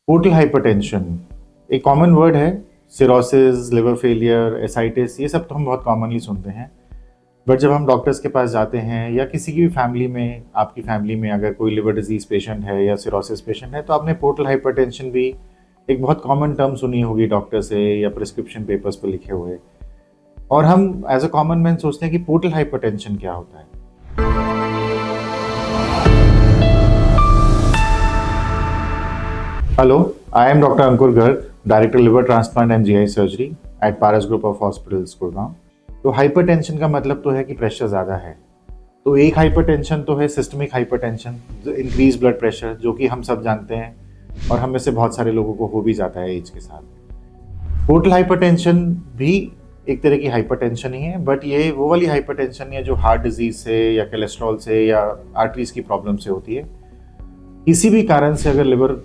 Portal hypertension एक common word है। Cirrhosis, liver failure, ascites, ये सब तो हम बहुत कॉमनली सुनते हैं। बट जब हम डॉक्टर्स के पास जाते हैं या किसी की भी फैमिली में, आपकी फैमिली में अगर कोई लिवर डिजीज पेशेंट है या सिरोसिस पेशेंट है, तो आपने पोर्टल हाइपरटेंशन भी एक बहुत कॉमन टर्म सुनी होगी डॉक्टर से या प्रिस्क्रिप्शन पेपर्स पर लिखे हुए। और हम एज अ कॉमन मैन सोचते हैं कि पोर्टल हाइपरटेंशन क्या होता है। Hello, I am Dr. Ankur Garg, Director Liver Transplant and GI Surgery at Paras Group of Hospitals, Gurgaon. तो हाइपरटेंशन का मतलब तो है कि प्रेशर ज़्यादा है। तो एक हाइपरटेंशन तो है systemic hypertension, increase blood pressure, जो कि हम सब जानते हैं और हम में से बहुत सारे लोगों को हो भी जाता है एज के साथ। पोर्टल हाइपरटेंशन भी एक तरह की हाइपरटेंशन ही है, बट ये वो वाली हाइपरटेंशन नहीं है जो हार्ट डिजीज से या कोलेस्ट्रॉल से या आर्टरीज की प्रॉब्लम से होती है। किसी भी कारण से अगर लिवर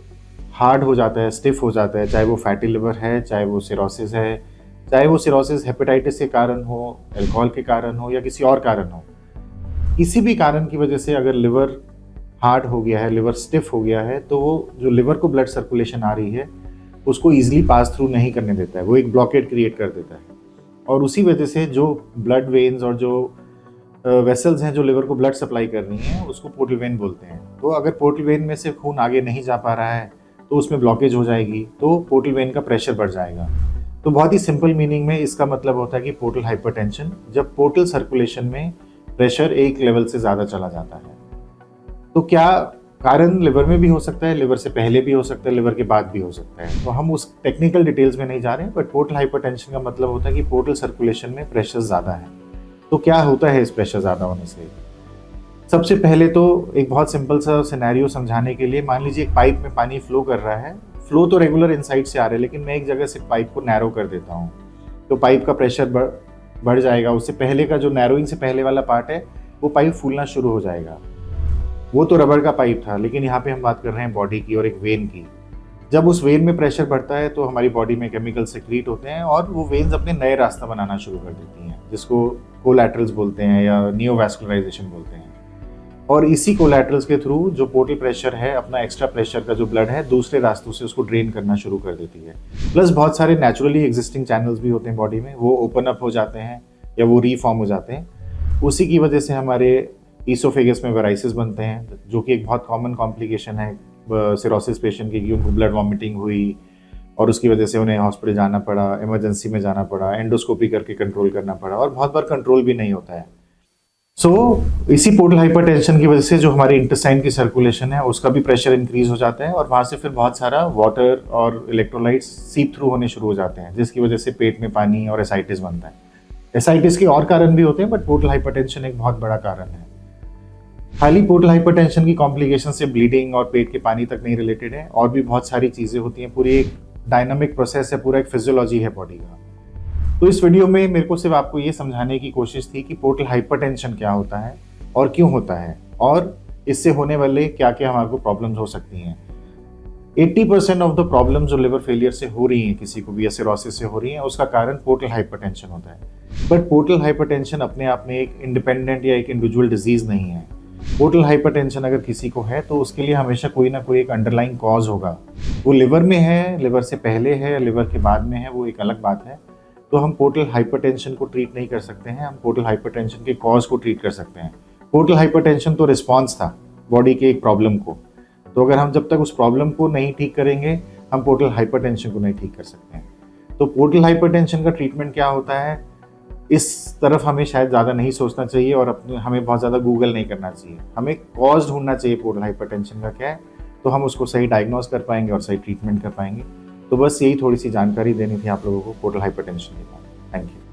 हार्ड हो जाता है, स्टिफ हो जाता है, चाहे वो फैटी लिवर है, चाहे वो सिरोसिस है, चाहे वो सिरोसिस हेपेटाइटिस के कारण हो, अल्कोहल के कारण हो या किसी और कारण हो, किसी भी कारण की वजह से अगर लिवर हार्ड हो गया है, लिवर स्टिफ हो गया है, तो वो जो लिवर को ब्लड सर्कुलेशन आ रही है उसको ईजिली पास थ्रू नहीं करने देता है, वो एक ब्लॉकेड क्रिएट कर देता है। और उसी वजह से जो ब्लड वेन्स और जो वेसल्स हैं जो लिवर को ब्लड सप्लाई कर रही हैं उसको पोर्टल वेन बोलते हैं। तो अगर पोर्टल वेन में से खून आगे नहीं जा पा रहा है तो उसमें ब्लॉकेज हो जाएगी, तो पोर्टल वेन का प्रेशर बढ़ जाएगा। तो बहुत ही सिंपल मीनिंग में इसका मतलब होता है कि पोर्टल हाइपरटेंशन, जब पोर्टल सर्कुलेशन में प्रेशर एक लेवल से ज़्यादा चला जाता है। तो क्या कारण लिवर में भी हो सकता है, लिवर से पहले भी हो सकता है, लिवर के बाद भी हो सकता है। तो हम उस टेक्निकल डिटेल्स में नहीं जा रहे हैं, बट पोर्टल हाइपरटेंशन का मतलब होता है कि पोर्टल सर्कुलेशन में प्रेशर ज़्यादा है। तो क्या होता है इस प्रेशर ज़्यादा होने से? सबसे पहले तो एक बहुत सिंपल सा सिनेरियो समझाने के लिए, मान लीजिए एक पाइप में पानी फ्लो कर रहा है। फ्लो तो रेगुलर इनसाइड से आ रहा है, लेकिन मैं एक जगह से पाइप को नैरो कर देता हूँ तो पाइप का प्रेशर बढ़ जाएगा। उससे पहले का जो नैरोइंग से पहले वाला पार्ट है वो पाइप फूलना शुरू हो जाएगा। वो तो रबर का पाइप था, लेकिन यहाँ पे हम बात कर रहे हैं बॉडी की और एक वेन की। जब उस वेन में प्रेशर बढ़ता है तो हमारी बॉडी में केमिकल सेक्रीट होते हैं और वो वेन्स अपने नए रास्ता बनाना शुरू कर देती हैं, जिसको कोलैटरल्स बोलते हैं या नियोवैस्कुलराइजेशन बोलते हैं। और इसी कोलैटरल्स के थ्रू जो पोर्टल प्रेशर है, अपना एक्स्ट्रा प्रेशर का जो ब्लड है, दूसरे रास्तों से उसको ड्रेन करना शुरू कर देती है। प्लस बहुत सारे नेचुरली एग्जिस्टिंग चैनल्स भी होते हैं बॉडी में, वो ओपन अप हो जाते हैं या वो रीफॉर्म हो जाते हैं। उसी की वजह से हमारे ईसोफेगस में वेराइसिस बनते हैं, जो कि एक बहुत कॉमन कॉम्प्लिकेशन है सिरोसिस पेशेंट की, उनको ब्लड वॉमिटिंग हुई और उसकी वजह से उन्हें हॉस्पिटल जाना पड़ा, इमरजेंसी में जाना पड़ा, एंडोस्कोपी करके कंट्रोल करना पड़ा और बहुत बार कंट्रोल भी नहीं होता है। इसी पोर्टल हाइपरटेंशन की वजह से जो हमारी इंटेस्टाइन की सर्कुलेशन है उसका भी प्रेशर इंक्रीज हो जाता है और वहाँ से फिर बहुत सारा वाटर और इलेक्ट्रोलाइट्स सीप थ्रू होने शुरू हो जाते हैं, जिसकी वजह से पेट में पानी और एसाइटिस बनता है। एसाइटिस के और कारण भी होते हैं, बट पोर्टल हाइपरटेंशन एक बहुत बड़ा कारण है। खाली पोर्टल हाइपरटेंशन की कॉम्प्लिकेशन से ब्लीडिंग और पेट के पानी तक नहीं रिलेटेड है, और भी बहुत सारी चीज़ें होती हैं। पूरी एक डायनामिक प्रोसेस है, पूरा एक फिजियोलॉजी है बॉडी का। तो इस वीडियो में मेरे को सिर्फ आपको ये समझाने की कोशिश थी कि पोर्टल हाइपरटेंशन क्या होता है और क्यों होता है, और इससे होने वाले क्या क्या हमारे को प्रॉब्लम्स हो सकती हैं। 80% ऑफ द प्रॉब्लम जो लिवर फेलियर से हो रही हैं किसी को भी या सिरोसिस से हो रही हैं, उसका कारण पोर्टल हाइपरटेंशन होता है। बट पोर्टल हाइपरटेंशन अपने आप में एक इंडिपेंडेंट या एक इंडिविजुअल डिजीज नहीं है। पोर्टल हाइपरटेंशन अगर किसी को है तो उसके लिए हमेशा कोई ना कोई एक अंडरलाइंग कॉज होगा। वो लिवर में है, लिवर से पहले है, लिवर के बाद में है, वो एक अलग बात है। तो हम पोर्टल हाइपरटेंशन को ट्रीट नहीं कर सकते हैं, हम पोर्टल हाइपरटेंशन के कॉज को ट्रीट कर सकते हैं। पोर्टल हाइपरटेंशन तो रिस्पॉन्स था बॉडी के एक प्रॉब्लम को, तो अगर हम जब तक उस प्रॉब्लम को नहीं ठीक करेंगे हम पोर्टल हाइपरटेंशन को नहीं ठीक कर सकते हैं। तो पोर्टल हाइपरटेंशन का ट्रीटमेंट क्या होता है, इस तरफ हमें शायद ज़्यादा नहीं सोचना चाहिए और हमें बहुत ज़्यादा गूगल नहीं करना चाहिए। हमें कॉज ढूंढना चाहिए पोर्टल हाइपरटेंशन का क्या है, तो हम उसको सही डायग्नोज कर पाएंगे और सही ट्रीटमेंट कर पाएंगे। तो बस यही थोड़ी सी जानकारी देनी थी आप लोगों को पोर्टल हाइपरटेंशन के बारे में। Thank you.